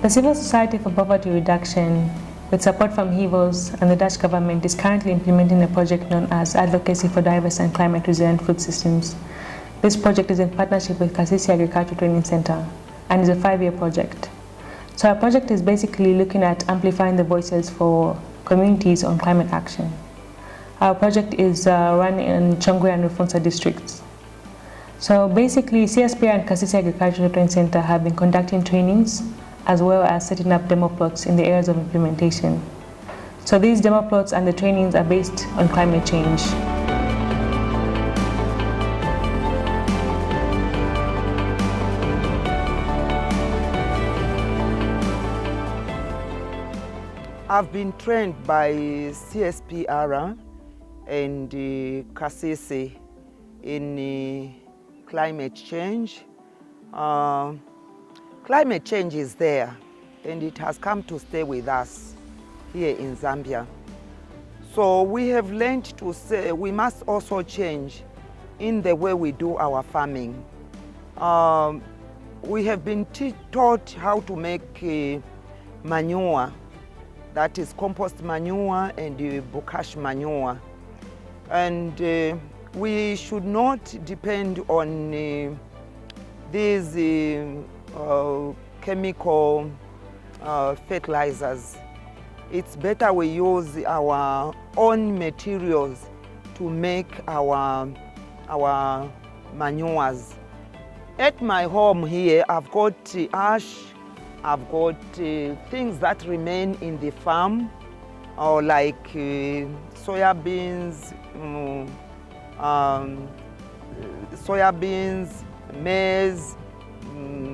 The Civil Society for Poverty Reduction, with support from HEVOS and the Dutch government, is currently implementing a project known as Advocacy for Diverse and Climate Resilient Food Systems. This project is in partnership with Kasisi Agricultural Training Center and is a 5-year project. So our project is basically looking at amplifying the voices for communities on climate action. Our project is run in Chongwe and Rufunsa districts. So basically, CSPR and Kasisi Agricultural Training Center have been conducting trainings as well as setting up demo plots in the areas of implementation. So these demo plots and the trainings are based on climate change. I've been trained by CSPR and Kasisi in climate change. Climate change is there and it has come to stay with us here in Zambia. So we have learned to say we must also change in the way we do our farming. We have been taught how to make manure, that is compost manure and bokashi manure. And we should not depend on these chemical fertilizers. It's better we use our own materials to make our manures. At my home here, I've got ash, I've got things that remain in the farm, or like soybeans, maize,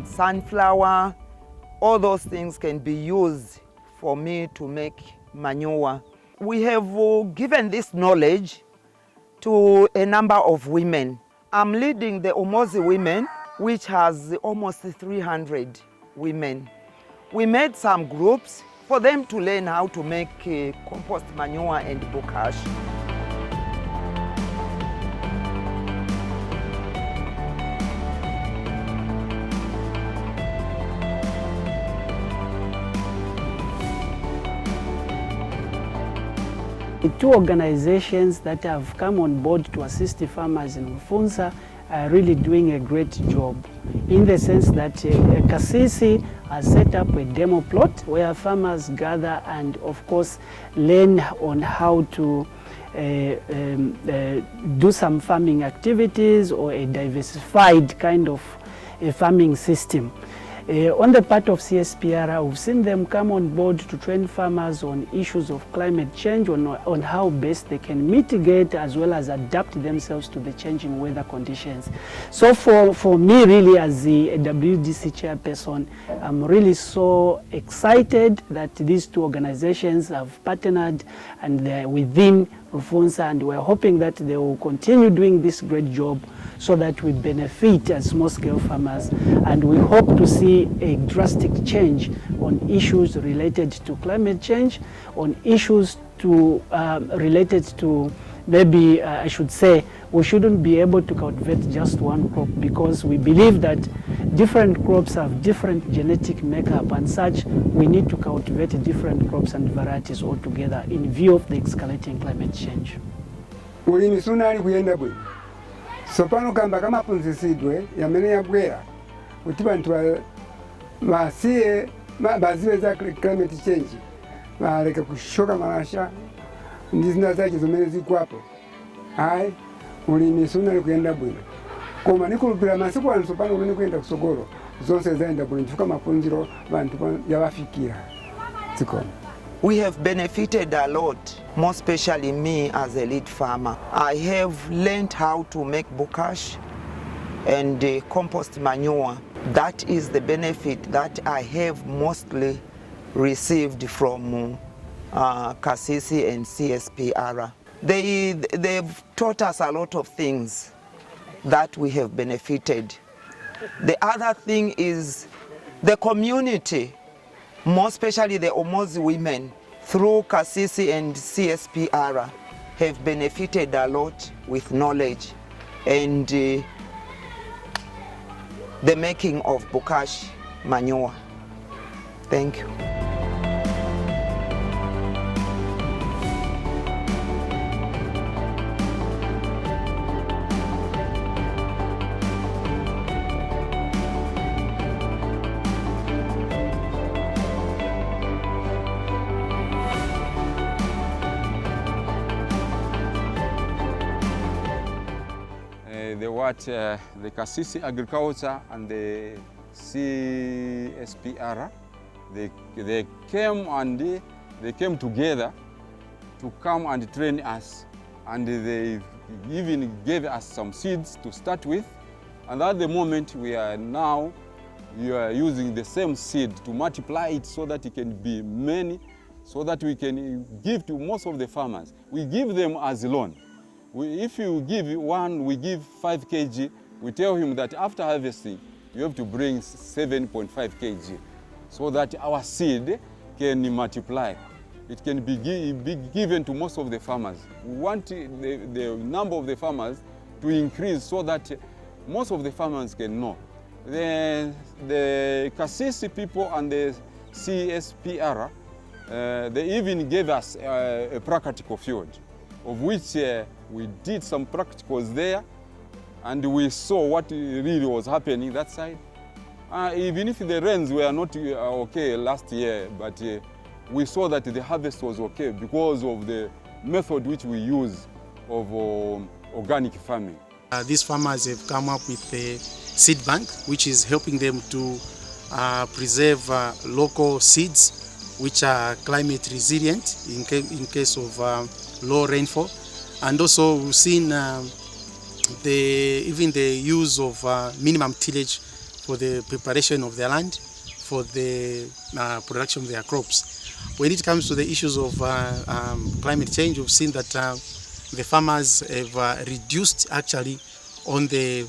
sunflower. All those things can be used for me to make manure. We have given this knowledge to a number of women. I'm leading the Umozi Women, which has almost 300 women. We made some groups for them to learn how to make compost manure and bokashi. The 2 organizations that have come on board to assist the farmers in Rufunsa are really doing a great job, in the sense that Kasisi has set up a demo plot where farmers gather and of course learn on how to do some farming activities or a diversified kind of a farming system. On the part of CSPR, we've seen them come on board to train farmers on issues of climate change, on how best they can mitigate as well as adapt themselves to the changing weather conditions. So for me, really, as the WDC chairperson, I'm really so excited that these 2 organizations have partnered and they're within Rufunsa, and we're hoping that they will continue doing this great job so that we benefit as small-scale farmers, and we hope to see a drastic change on issues related to climate change, on issues related to maybe I should say we shouldn't be able to cultivate just one crop, because we believe that different crops have different genetic makeup, and such we need to cultivate different crops and varieties altogether in view of the escalating climate change. Ulimi sunali kuyenda bwe. Sopano kamba kama punzisidwe yamene yabwera kuti bantu basiye bazibe za climate change baleka kushoka marasha ndizina zake zomene zikwapo. Hai ulimi sunali kuyenda bwino. Koma nikulupira masiku ano sopano ulimi kuyenda kusogolo zonse zaenda bwino chifukwa mapunziro bantu yabafikira. Zikoma. We have benefited a lot, more especially me as a lead farmer. I have learned how to make bokashi and compost manure. That is the benefit that I have mostly received from Kasisi and CSPR. They've taught us a lot of things that we have benefited. The other thing is the community, more especially the Umozi women, through Kasisi and CSPR, have benefited a lot with knowledge and the making of bokashi manure. Thank you. The Kasisi Agriculture and the CSPR, they came together to come and train us, and they even gave us some seeds to start with. And at the moment we are using the same seed to multiply it so that it can be many, so that we can give to most of the farmers. We give them as a loan. If you give one, we give 5 kg, we tell him that after harvesting, you have to bring 7.5 kg so that our seed can multiply. It can be given to most of the farmers. We want the number of the farmers to increase so that most of the farmers can know. The Kasisi people and the CSPR, they even gave us a practical field, of which we did some practicals there, and we saw what really was happening that side. Even if the rains were not okay last year, but we saw that the harvest was okay because of the method which we use of organic farming. These farmers have come up with a seed bank, which is helping them to preserve local seeds which are climate resilient in case of low rainfall. And also we've seen even the use of minimum tillage for the preparation of their land for the production of their crops. When it comes to the issues of climate change, we've seen that the farmers have reduced actually on the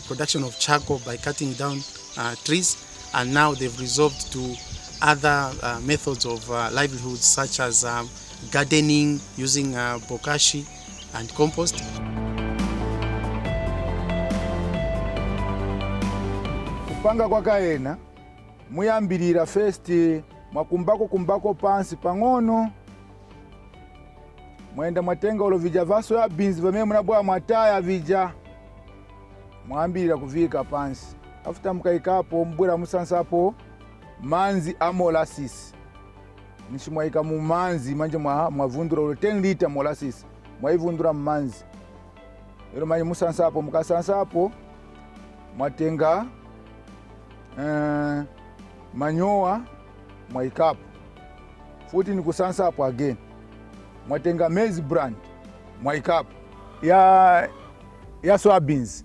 production of charcoal by cutting down trees, and now they've resolved to other methods of livelihoods such as gardening using bokashi and compost. Kupanga kwa kaena muyambirira first mwakumbako pansi pang'ono, mwenda mwatenga ulo vija vaso ya beans vamene munabwa mwataya vija mwambirira kuvika pansi. After mkaikapo mbwera musansapo manzi a molasses. Nishimwaika mu manzi manje mwavundura ulo 10 liter molasses mwaivundura mmanzi. Ero manje musansapo mukasansapo mwatenga manyoa mwaikapo. Futi ni kusansapo again. Mwatenga maize bran mwaikapo ya soybeans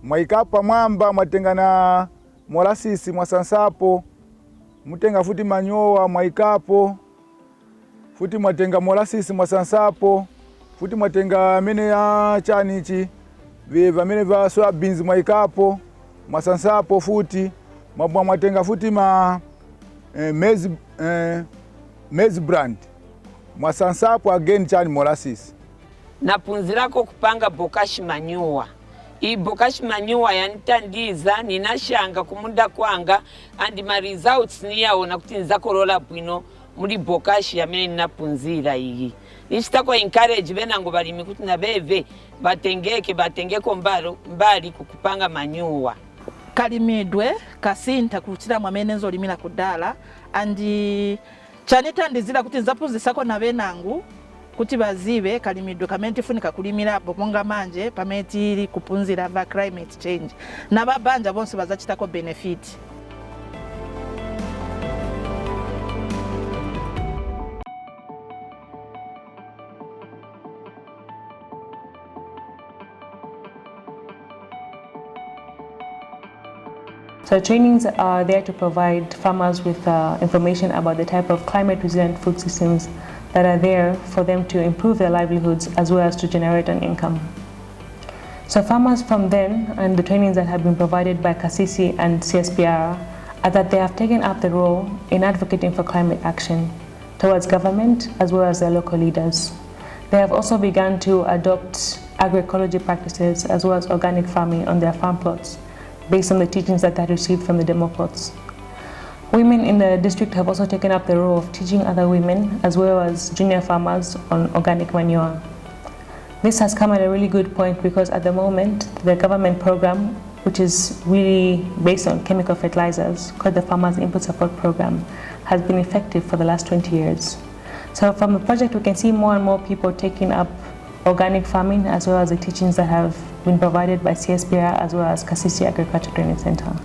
mwaikapo mwamba, mwatenga na molasses mwasansapo, mutenga futi manyoa mwaikapo, futi mwatenga molasses mwasansapo, futi mwatenga mene ya chanichi vamene va soybeans mwaikapo mwasansapo, futi mwatenga futi maize bran mwasansapo again chani molasses. Napunzirako kupanga bokashi manure. Iyi bokashi manure yanitandiza ninashanga kumunda kwanga and my results niyaona kuti nzakorola bwino muri bokashi yamene ninapunzira iyi. Nishitako encourage benango balimi kuti nabeve batengeko mbali kukupanga manure. Kalimidwe kasinta kuchira mwamene nzolimira kudala andi chanitandizira kuti nzaphunzitsako nabenangu kuti bazibe kalimidwe kamene tifunika kulimirapo monga manje pamene tili kuphunzira va climate change na babanja bonse bazachitako benefit. So trainings are there to provide farmers with information about the type of climate resilient food systems that are there for them to improve their livelihoods as well as to generate an income. So farmers from then and the trainings that have been provided by Kasisi and CSPR are that they have taken up the role in advocating for climate action towards government as well as their local leaders. They have also begun to adopt agroecology practices as well as organic farming on their farm plots, based on the teachings that they received from the demo plots. Women in the district have also taken up the role of teaching other women as well as junior farmers on organic manure. This has come at a really good point because at the moment, the government program, which is really based on chemical fertilizers, called the Farmers Input Support Program, has been effective for the last 20 years. So from the project, we can see more and more people taking up organic farming as well as the teachings that have been provided by CSPR as well as Kasisi Agriculture Training Center.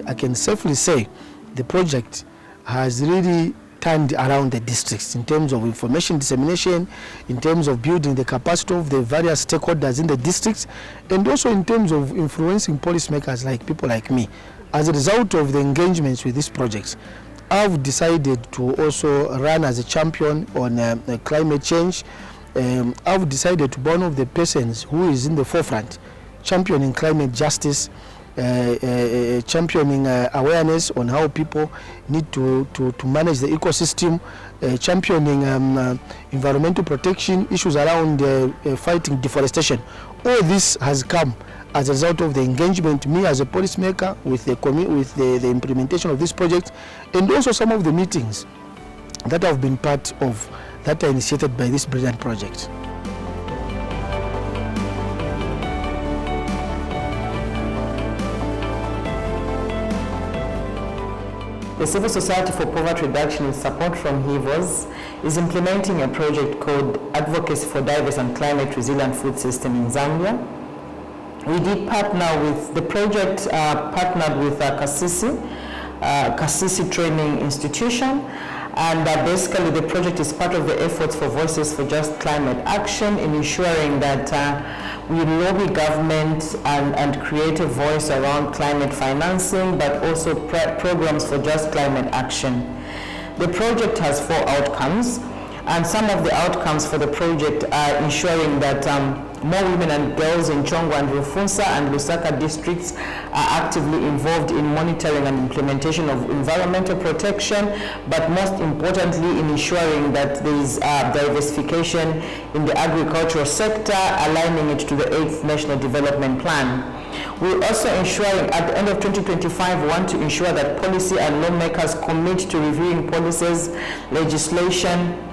I can safely say the project has really turned around the districts in terms of information dissemination, in terms of building the capacity of the various stakeholders in the districts, and also in terms of influencing policymakers like people like me. As a result of the engagements with these projects, I've decided to also run as a champion on climate change. I've decided to be one of the persons who is in the forefront, championing climate justice, championing awareness on how people need to manage the ecosystem, championing environmental protection, issues around fighting deforestation. All this has come as a result of the engagement, me as a policymaker with the implementation of this project, and also some of the meetings that have been part of that are initiated by this brilliant project. The Civil Society for Poverty Reduction with support from HIVOS is implementing a project called Advocacy for Diverse and Climate Resilient Food System in Zambia. We did partner with, the project partnered with Kasisi Training Institution, and basically the project is part of the efforts for Voices for Just Climate Action in ensuring that we lobby government and create a voice around climate financing, but also programs for just climate action. The project has 4 outcomes, and some of the outcomes for the project are ensuring that more women and girls in Chongwa and Rufunsa and Lusaka districts are actively involved in monitoring and implementation of environmental protection, but most importantly in ensuring that there is diversification in the agricultural sector, aligning it to the 8th National Development Plan. We're also ensuring at the end of 2025, we want to ensure that policy and lawmakers commit to reviewing policies, legislation,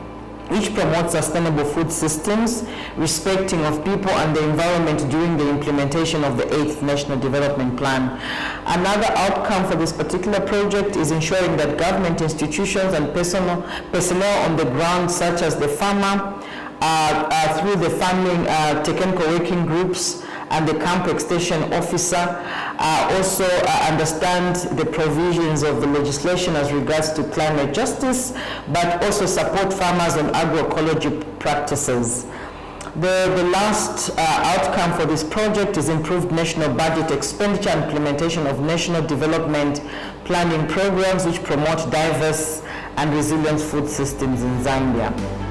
which promotes sustainable food systems, respecting of people and the environment during the implementation of the 8th National Development Plan. Another outcome for this particular project is ensuring that government institutions and personnel on the ground, such as the farmer, through the farming technical working groups and the camp extension officer, also understand the provisions of the legislation as regards to climate justice, but also support farmers on agroecology practices. The last outcome for this project is improved national budget expenditure and implementation of national development planning programs which promote diverse and resilient food systems in Zambia.